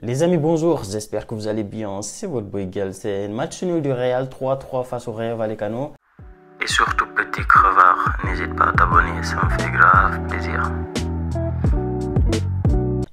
Les amis, bonjour, j'espère que vous allez bien. C'est votre boy Gal. C'est un match nul du Real 3-3 face au Rayo Vallecano. Et surtout, petit crevard, n'hésite pas à t'abonner, ça me fait grave plaisir.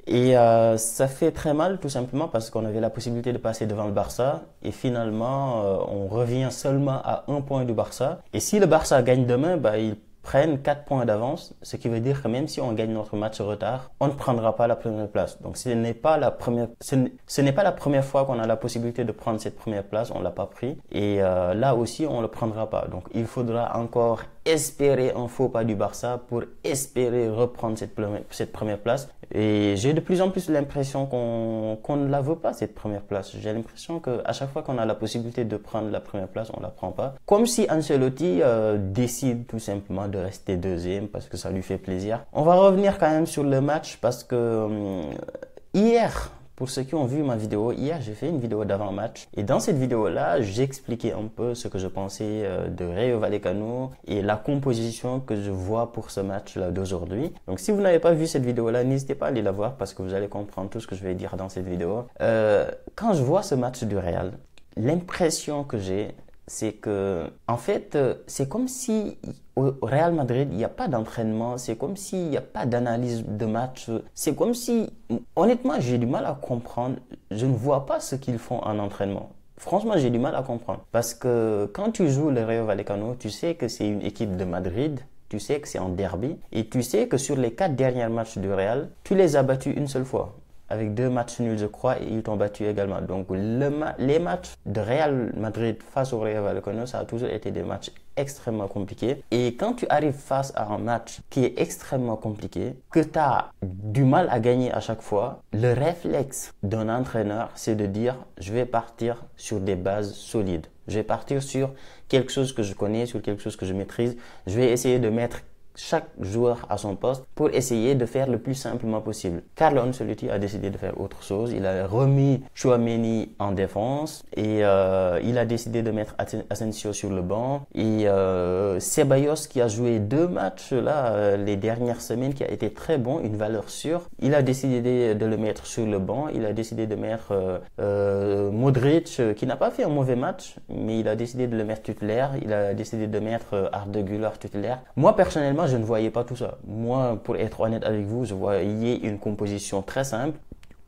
Et ça fait très mal tout simplement parce qu'on avait la possibilité de passer devant le Barça et finalement on revient seulement à un point du Barça. Et si le Barça gagne demain, ils prennent 4 points d'avance, ce qui veut dire que même si on gagne notre match en retard, on ne prendra pas la première place. Donc ce n'est pas la première fois qu'on a la possibilité de prendre cette première place, on l'a pas pris et là aussi on le prendra pas. Donc il faudra encore espérer un faux pas du Barça pour espérer reprendre cette première place. Et j'ai de plus en plus l'impression qu'on ne la veut pas, cette première place. J'ai l'impression qu'à chaque fois qu'on a la possibilité de prendre la première place, on ne la prend pas. Comme si Ancelotti décide tout simplement de rester deuxième parce que ça lui fait plaisir. On va revenir quand même sur le match parce que hier, pour ceux qui ont vu ma vidéo, hier j'ai fait une vidéo d'avant-match et dans cette vidéo-là, j'expliquais un peu ce que je pensais de Rayo Vallecano et la composition que je vois pour ce match-là d'aujourd'hui. Donc si vous n'avez pas vu cette vidéo-là, n'hésitez pas à aller la voir parce que vous allez comprendre tout ce que je vais dire dans cette vidéo. Quand je vois ce match du Real, l'impression que j'ai, c'est que, en fait, c'est comme si au Real Madrid, il n'y a pas d'entraînement, c'est comme s'il n'y a pas d'analyse de match, c'est comme si, honnêtement, j'ai du mal à comprendre, je ne vois pas ce qu'ils font en entraînement. Franchement, j'ai du mal à comprendre. Parce que quand tu joues le Rayo Vallecano, tu sais que c'est une équipe de Madrid, tu sais que c'est en derby, et tu sais que sur les 4 derniers matchs du Real, tu les as battus une seule fois. Avec 2 matchs nuls, je crois, et ils t'ont battu également. Donc, les matchs de Real Madrid face au Rayo Vallecano, ça a toujours été des matchs extrêmement compliqués. Et quand tu arrives face à un match qui est extrêmement compliqué, que tu as du mal à gagner à chaque fois, le réflexe d'un entraîneur, c'est de dire, je vais partir sur des bases solides. Je vais partir sur quelque chose que je connais, sur quelque chose que je maîtrise. Je vais essayer de mettre chaque joueur à son poste pour essayer de faire le plus simplement possible. Carlo Ancelotti a décidé de faire autre chose. Il a remis Tchouaméni en défense et il a décidé de mettre Asensio sur le banc et Ceballos qui a joué 2 matchs là les dernières semaines qui a été très bon, une valeur sûre. Il a décidé de le mettre sur le banc. Il a décidé de mettre Modric qui n'a pas fait un mauvais match mais il a décidé de le mettre titulaire. Il a décidé de mettre Arda Güler titulaire. Moi personnellement je ne voyais pas tout ça. Moi, pour être honnête avec vous, je voyais une composition très simple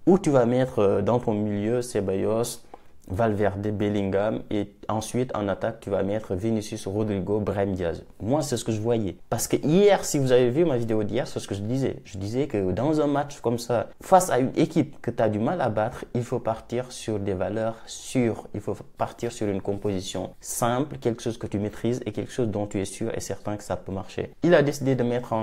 où tu vas mettre dans ton milieu Ceballos, Valverde, Bellingham et ensuite en attaque tu vas mettre Vinicius, Rodrigo, Brahim Diaz. Moi c'est ce que je voyais. Parce que hier, si vous avez vu ma vidéo d'hier, c'est ce que je disais. Je disais que dans un match comme ça, face à une équipe que tu as du mal à battre, il faut partir sur des valeurs sûres. Il faut partir sur une composition simple, quelque chose que tu maîtrises et quelque chose dont tu es sûr et certain que ça peut marcher. Il a décidé de mettre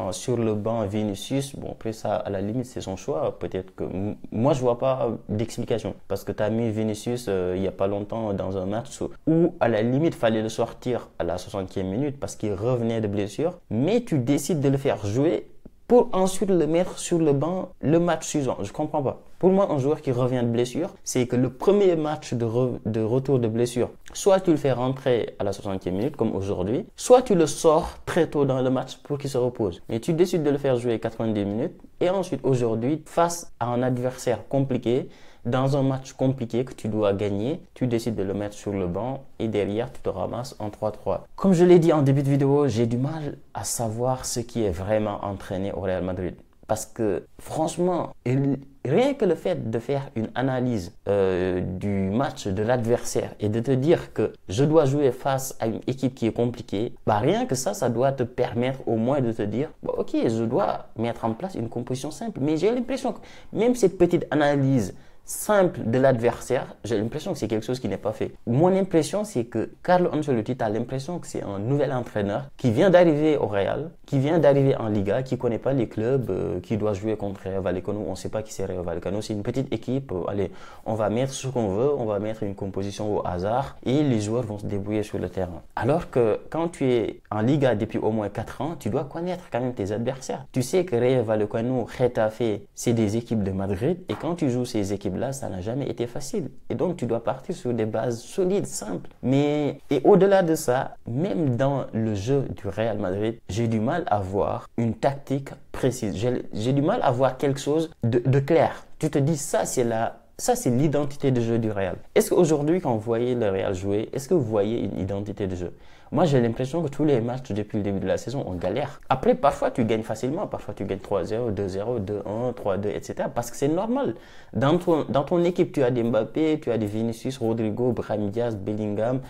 sur le banc Vinicius. Bon après ça, à la limite c'est son choix. Peut-être que moi je vois pas d'explication. Parce que tu as mis Vinicius il n'y a pas longtemps dans un match où à la limite fallait le sortir à la 60e minute parce qu'il revenait de blessure, mais tu décides de le faire jouer pour ensuite le mettre sur le banc le match suivant. Je comprends pas. Pour moi, un joueur qui revient de blessure, c'est que le premier match de retour de blessure, soit tu le fais rentrer à la 60e minute comme aujourd'hui, soit tu le sors très tôt dans le match pour qu'il se repose. Mais tu décides de le faire jouer 90 minutes et ensuite aujourd'hui, face à un adversaire compliqué, dans un match compliqué que tu dois gagner, tu décides de le mettre sur le banc et derrière, tu te ramasses en 3-3. Comme je l'ai dit en début de vidéo, j'ai du mal à savoir ce qui est vraiment entraîné au Real Madrid. Parce que franchement, rien que le fait de faire une analyse du match de l'adversaire et de te dire que je dois jouer face à une équipe qui est compliquée, rien que ça doit te permettre au moins de te dire, ok, je dois mettre en place une composition simple. Mais j'ai l'impression que même cette petite analyse simple de l'adversaire, j'ai l'impression que c'est quelque chose qui n'est pas fait. Mon impression, c'est que Carlo Ancelotti, tu as l'impression que c'est un nouvel entraîneur qui vient d'arriver au Real, qui vient d'arriver en Liga, qui ne connaît pas les clubs, qui doit jouer contre Rayo Vallecano. On ne sait pas qui c'est Rayo Vallecano. C'est une petite équipe. Allez, on va mettre ce qu'on veut, on va mettre une composition au hasard et les joueurs vont se débrouiller sur le terrain. Alors que quand tu es en Liga depuis au moins 4 ans, tu dois connaître quand même tes adversaires. Tu sais que Rayo Vallecano, Getafe, c'est des équipes de Madrid et quand tu joues ces équipes équipe-là, ça n'a jamais été facile. Et donc, tu dois partir sur des bases solides, simples. Et au-delà de ça, même dans le jeu du Real Madrid, j'ai du mal à voir une tactique précise. J'ai du mal à voir quelque chose de clair. Tu te dis, ça, c'est l'identité de jeu du Real. Est-ce qu'aujourd'hui, quand vous voyez le Real jouer, est-ce que vous voyez une identité de jeu? Moi, j'ai l'impression que tous les matchs depuis le début de la saison, on galère. Après, parfois, tu gagnes facilement. Parfois, tu gagnes 3-0, 2-0, 2-1, 3-2, etc. Parce que c'est normal. Dans ton équipe, tu as des Mbappé, tu as des Vinicius, Rodrigo, Brahim Diaz, Bellingham,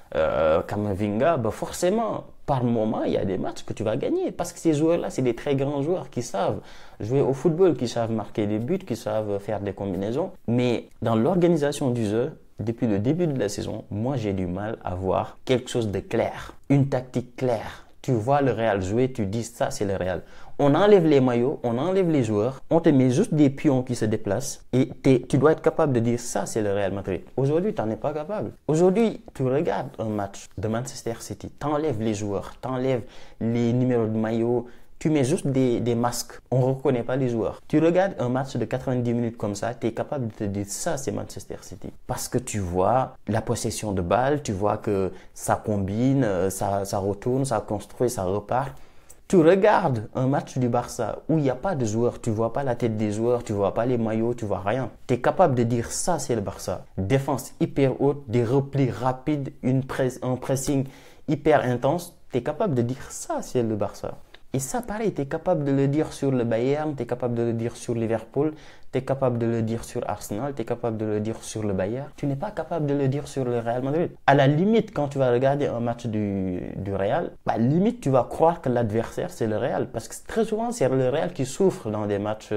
Camavinga. Ben forcément, par moment, il y a des matchs que tu vas gagner. Parce que ces joueurs-là, c'est des très grands joueurs qui savent jouer au football, qui savent marquer des buts, qui savent faire des combinaisons. Mais dans l'organisation du jeu, depuis le début de la saison, moi j'ai du mal à voir quelque chose de clair, une tactique claire. Tu vois le Real jouer, tu dis ça c'est le Real. On enlève les maillots, on enlève les joueurs, on te met juste des pions qui se déplacent et tu dois être capable de dire ça c'est le Real Madrid. Aujourd'hui, tu n'en es pas capable. Aujourd'hui, tu regardes un match de Manchester City, tu enlèves les joueurs, tu enlèves les numéros de maillot, tu mets juste des masques. On ne reconnaît pas les joueurs. Tu regardes un match de 90 minutes comme ça, tu es capable de te dire ça, c'est Manchester City. Parce que tu vois la possession de balle, tu vois que ça combine, ça retourne, ça construit, ça repart. Tu regardes un match du Barça où il n'y a pas de joueurs, tu ne vois pas la tête des joueurs, tu ne vois pas les maillots, tu ne vois rien. Tu es capable de dire ça, c'est le Barça. Défense hyper haute, des replis rapides, un pressing hyper intense. Tu es capable de dire ça, c'est le Barça. Et ça, pareil, tu es capable de le dire sur le Bayern, tu es capable de le dire sur Liverpool, tu es capable de le dire sur Arsenal, tu es capable de le dire sur le Bayern. Tu n'es pas capable de le dire sur le Real Madrid. À la limite, quand tu vas regarder un match du Real, limite, tu vas croire que l'adversaire, c'est le Real. Parce que très souvent, c'est le Real qui souffre dans des matchs,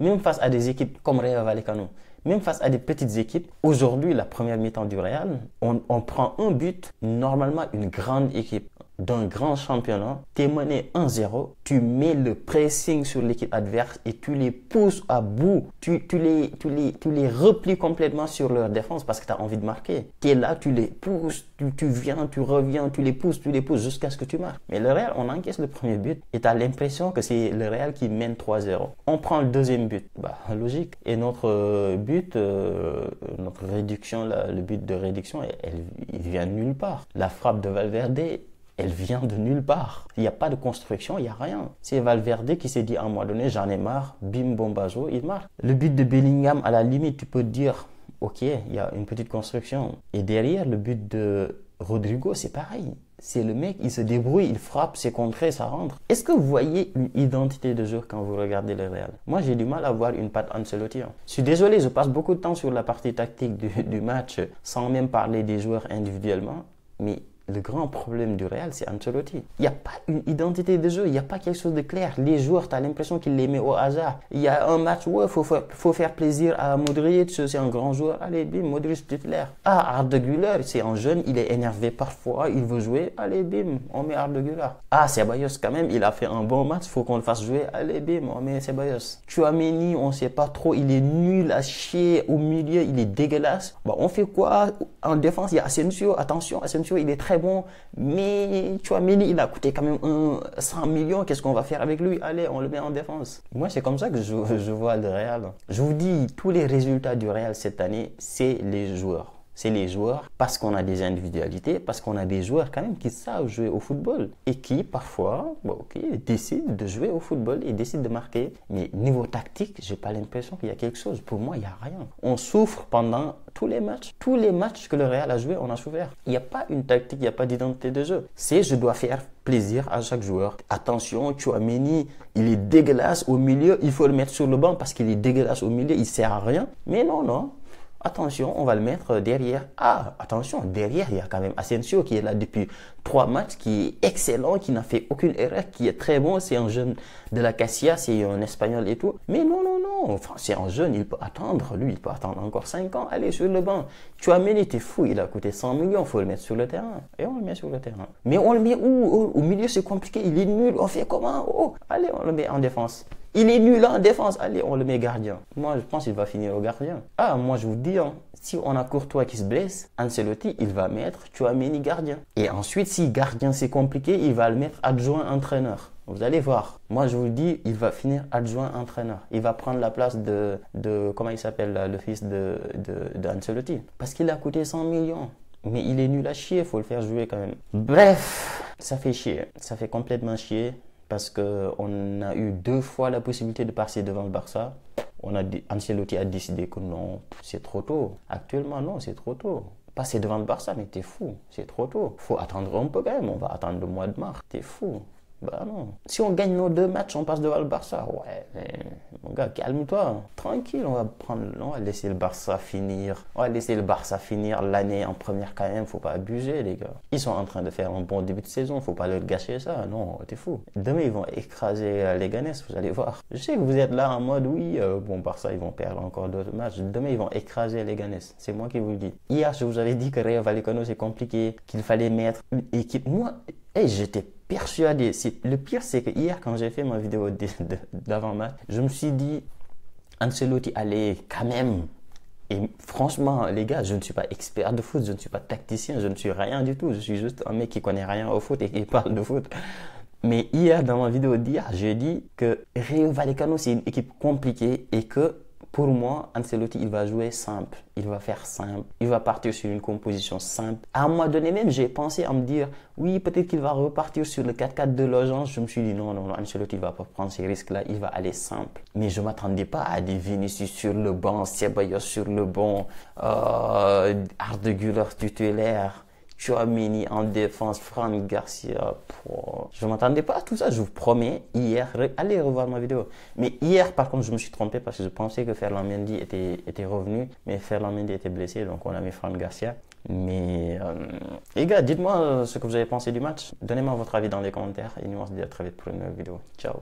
même face à des équipes comme Rayo Vallecano. Même face à des petites équipes, aujourd'hui, la première mi-temps du Real, on prend un but, normalement une grande équipe d'un grand championnat, tu es mené 1-0, tu mets le pressing sur l'équipe adverse et tu les pousses à bout. Tu les replies complètement sur leur défense parce que tu as envie de marquer. Tu es là, tu les pousses, tu viens, tu reviens, tu les pousses jusqu'à ce que tu marques. Mais le Real, on encaisse le premier but et tu as l'impression que c'est le Real qui mène 3-0. On prend le deuxième but. Logique. Et notre but, notre réduction, le but de réduction, il vient de nulle part. La frappe de Valverde, elle vient de nulle part. Il n'y a pas de construction, il n'y a rien. C'est Valverde qui s'est dit à un moment donné, j'en ai marre, bim, bombazo, il marque. Le but de Bellingham, à la limite, tu peux te dire, ok, il y a une petite construction. Et derrière, le but de Rodrigo, c'est pareil. C'est le mec, il se débrouille, il frappe, c'est contré, ça rentre. Est-ce que vous voyez une identité de jeu quand vous regardez le Real? Moi, j'ai du mal à voir une patte Ancelotti. Je suis désolé, je passe beaucoup de temps sur la partie tactique du match, sans même parler des joueurs individuellement, mais le grand problème du Real, c'est Ancelotti. Il n'y a pas une identité de jeu, il n'y a pas quelque chose de clair. Les joueurs, tu as l'impression qu'ils les mettent au hasard. Il y a un match où il faut faire plaisir à Modric, c'est un grand joueur. Allez, bim, Modric titulaire. Arda Güler, c'est un jeune, il est énervé parfois, il veut jouer. Allez, bim, on met Arda Güler. Ceballos, quand même, il a fait un bon match, il faut qu'on le fasse jouer. Allez, bim, on met Ceballos. Tchouaméni, on ne sait pas trop, il est nul à chier au milieu, il est dégueulasse. On fait quoi? En défense, il y a Asensio. Attention, Asensio, il est très bon, mais Tchouaméni, il a coûté quand même 100 millions. Qu'est-ce qu'on va faire avec lui? Allez, on le met en défense. Moi, c'est comme ça que je vois le Real. Je vous dis, tous les résultats du Real cette année, c'est les joueurs. C'est les joueurs parce qu'on a des individualités, parce qu'on a des joueurs quand même qui savent jouer au football et qui parfois décident de jouer au football et décident de marquer. Mais niveau tactique, j'ai pas l'impression qu'il y a quelque chose. Pour moi, il n'y a rien. On souffre pendant tous les matchs. Tous les matchs que le Real a joué, on a souffert. Il n'y a pas une tactique, il n'y a pas d'identité de jeu. C'est je dois faire plaisir à chaque joueur. Attention, Tchouaméni, il est dégueulasse au milieu. Il faut le mettre sur le banc parce qu'il est dégueulasse au milieu. Il ne sert à rien. Mais non. Attention, on va le mettre derrière. Attention, derrière, il y a quand même Asensio qui est là depuis 3 matchs, qui est excellent, qui n'a fait aucune erreur, qui est très bon. C'est un jeune de la Casilla, c'est un Espagnol et tout. Mais non. Enfin, c'est un jeune, il peut attendre. Lui, il peut attendre encore 5 ans. Allez, sur le banc. Tchouaméni, t'es fou, il a coûté 100 millions. Il faut le mettre sur le terrain. Et on le met sur le terrain. Mais on le met où? Au milieu, c'est compliqué. Il est nul. On fait comment? Allez, on le met en défense. Il est nul en défense. Allez, on le met gardien. Moi, je pense qu'il va finir au gardien. Moi, je vous dis, si on a Courtois qui se blesse, Ancelotti, il va mettre Tchouaméni gardien. Et ensuite, si gardien c'est compliqué, il va le mettre adjoint entraîneur. Vous allez voir. Moi, je vous le dis, il va finir adjoint entraîneur. Il va prendre la place de comment il s'appelle, le fils d'Ancelotti. Parce qu'il a coûté 100 millions. Mais il est nul à chier, il faut le faire jouer quand même. Bref, ça fait chier. Ça fait complètement chier. Parce qu'on a eu 2 fois la possibilité de passer devant le Barça. Ancelotti a décidé que non, c'est trop tôt. Actuellement, non, c'est trop tôt. Passer devant le Barça, mais t'es fou, c'est trop tôt. Faut attendre un peu quand même, on va attendre le mois de mars. T'es fou. Bah non. Si on gagne nos 2 matchs, on passe devant le Barça. Ouais, mais mon gars, calme-toi. Tranquille, on va laisser le Barça finir. On va laisser le Barça finir l'année en première quand même. Faut pas abuser, les gars. Ils sont en train de faire un bon début de saison. Faut pas leur gâcher ça. Non, t'es fou. Demain, ils vont écraser les Ganes, vous allez voir. Je sais que vous êtes là en mode, oui, bon, Barça, ils vont perdre encore d'autres matchs. Demain, ils vont écraser les Ganes. C'est moi qui vous le dis. Hier, je vous avais dit que Rayo Vallecano, c'est compliqué, qu'il fallait mettre une équipe. Moi, j'étais persuadé. Le pire, c'est que hier, quand j'ai fait ma vidéo d'avant-match, je me suis dit, Ancelotti allait quand même. Et franchement, les gars, je ne suis pas expert de foot, je ne suis pas tacticien, je ne suis rien du tout. Je suis juste un mec qui connaît rien au foot et qui parle de foot. Mais hier, dans ma vidéo d'hier, j'ai dit que Rayo Vallecano, c'est une équipe compliquée et que pour moi, Ancelotti, il va jouer simple. Il va faire simple. Il va partir sur une composition simple. À un moment donné même, j'ai pensé à me dire, oui, peut-être qu'il va repartir sur le 4-4 de l'urgence. Je me suis dit, non, Ancelotti ne va pas prendre ces risques-là. Il va aller simple. Mais je ne m'attendais pas à des Vinicius sur le banc, Ceballos sur le banc, Arda Güler titulaire. Tchouaméni en défense, Fran Garcia. Je ne m'attendais pas à tout ça, je vous promets. Hier, allez revoir ma vidéo. Mais hier, par contre, je me suis trompé parce que je pensais que Ferland Mendy était revenu. Mais Ferland Mendy était blessé, donc on a mis Fran Garcia. Mais les gars, dites-moi ce que vous avez pensé du match. Donnez-moi votre avis dans les commentaires. Et nous, on se dit à très vite pour une nouvelle vidéo. Ciao.